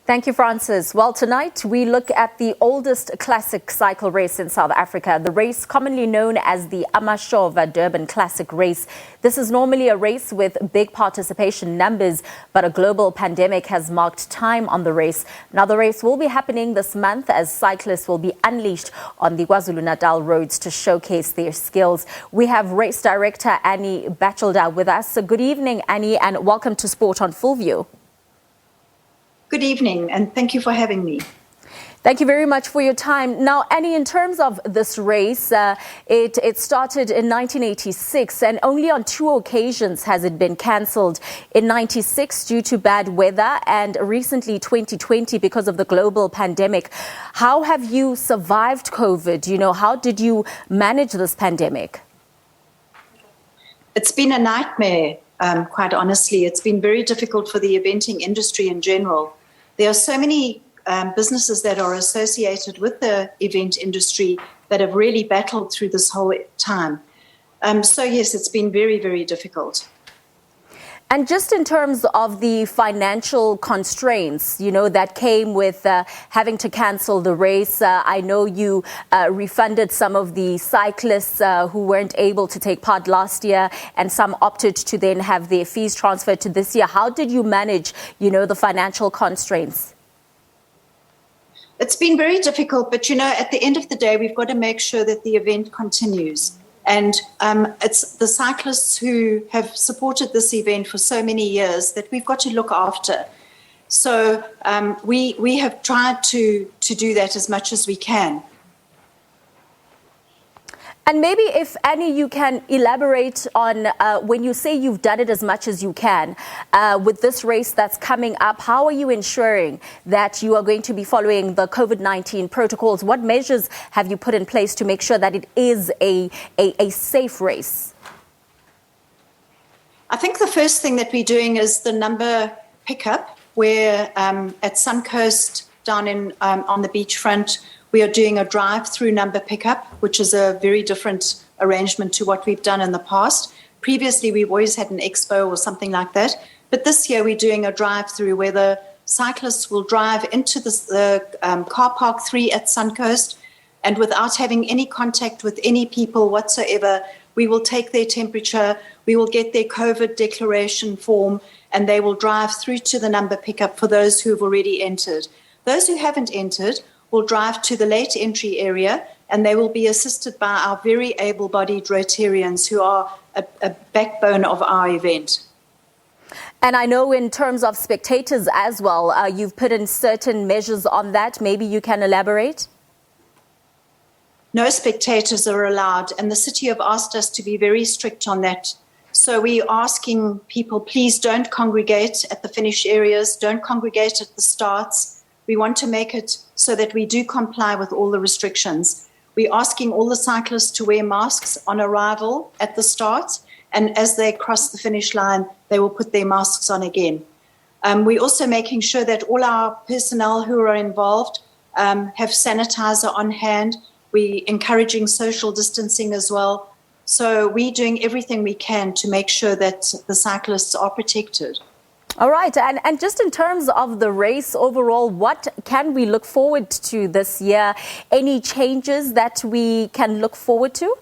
Thank you, Francis. Well, tonight we look at the oldest classic cycle race in South Africa, the race commonly known as the Amashova Durban Classic Race. This is normally a race with big participation numbers, but a global pandemic has marked time on the race. Now, the race will be happening this month as cyclists will be unleashed on the KwaZulu-Natal roads to showcase their skills. We have race director Annie Batchelder with us. So good evening, Annie, and welcome to Sport on Full View. Good evening, and thank you for having me. Thank you very much for your time. Now, Annie, in terms of this race, it started in 1986, and only on 2 occasions has it been cancelled. In 96 due to bad weather, and recently 2020 because of the global pandemic. How have you survived COVID? How did you manage this pandemic? It's been a nightmare. Quite honestly, it's been very difficult for the eventing industry in general. There are so many businesses that are associated with the event industry that have really battled through this whole time. So yes, it's been very, very difficult. And just in terms of the financial constraints, that came with having to cancel the race, I know you refunded some of the cyclists who weren't able to take part last year, and some opted to then have their fees transferred to this year. How did you manage, the financial constraints? It's been very difficult, but at the end of the day, we've got to make sure that the event continues. And it's the cyclists who have supported this event for so many years that we've got to look after. So we have tried to do that as much as we can. And maybe if, Annie, you can elaborate on when you say you've done it as much as you can with this race that's coming up, how are you ensuring that you are going to be following the COVID-19 protocols? What measures have you put in place to make sure that it is a safe race? I think the first thing that we're doing is the number pickup, where at Suncoast down in on the beachfront, we are doing a drive-through number pickup, which is a very different arrangement to what we've done in the past. Previously, we've always had an expo or something like that. But this year, we're doing a drive-through where the cyclists will drive into the car park 3 at Suncoast, and without having any contact with any people whatsoever, we will take their temperature, we will get their COVID declaration form, and they will drive through to the number pickup for those who have already entered. Those who haven't entered will drive to the late entry area, and they will be assisted by our very able-bodied Rotarians who are a backbone of our event. And I know in terms of spectators as well, you've put in certain measures on that. Maybe you can elaborate? No spectators are allowed, and the city have asked us to be very strict on that. So we're asking people, please don't congregate at the finish areas, don't congregate at the starts. We want to make it so that we do comply with all the restrictions. We're asking all the cyclists to wear masks on arrival at the start, and as they cross the finish line, they will put their masks on again. We're also making sure that all our personnel who are involved have sanitizer on hand. We're encouraging social distancing as well. So we're doing everything we can to make sure that the cyclists are protected. All right. And just in terms of the race overall, what can we look forward to this year? Any changes that we can look forward to?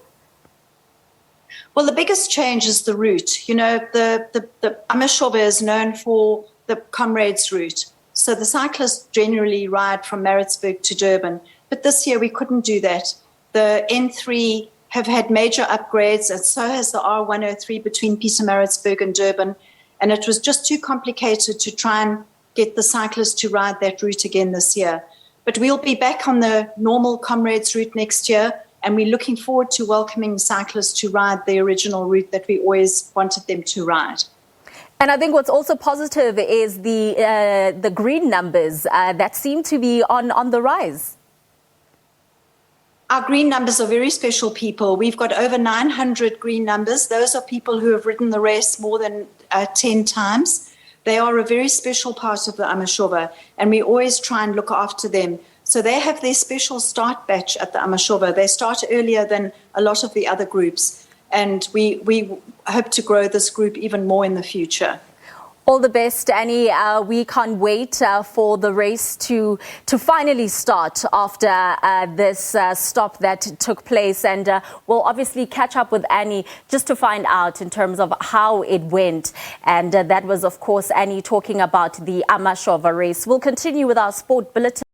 Well, the biggest change is the route. The Amashova is known for the Comrades route. So the cyclists generally ride from Maritzburg to Durban. But this year we couldn't do that. The N3 have had major upgrades, and so has the R103 between Pietermaritzburg and Durban. And it was just too complicated to try and get the cyclists to ride that route again this year. But we'll be back on the normal Comrades route next year, and we're looking forward to welcoming cyclists to ride the original route that we always wanted them to ride. And I think what's also positive is the green numbers that seem to be on the rise. Our green numbers are very special people. We've got over 900 green numbers. Those are people who have ridden the race more than 10 times. They are a very special part of the Amashova, and we always try and look after them. So they have their special start batch at the Amashova. They start earlier than a lot of the other groups, and we hope to grow this group even more in the future. All the best, Annie. We can't wait for the race to finally start after this stop that took place. And we'll obviously catch up with Annie just to find out in terms of how it went. And that was, of course, Annie talking about the Amashova race. We'll continue with our sport bulletin.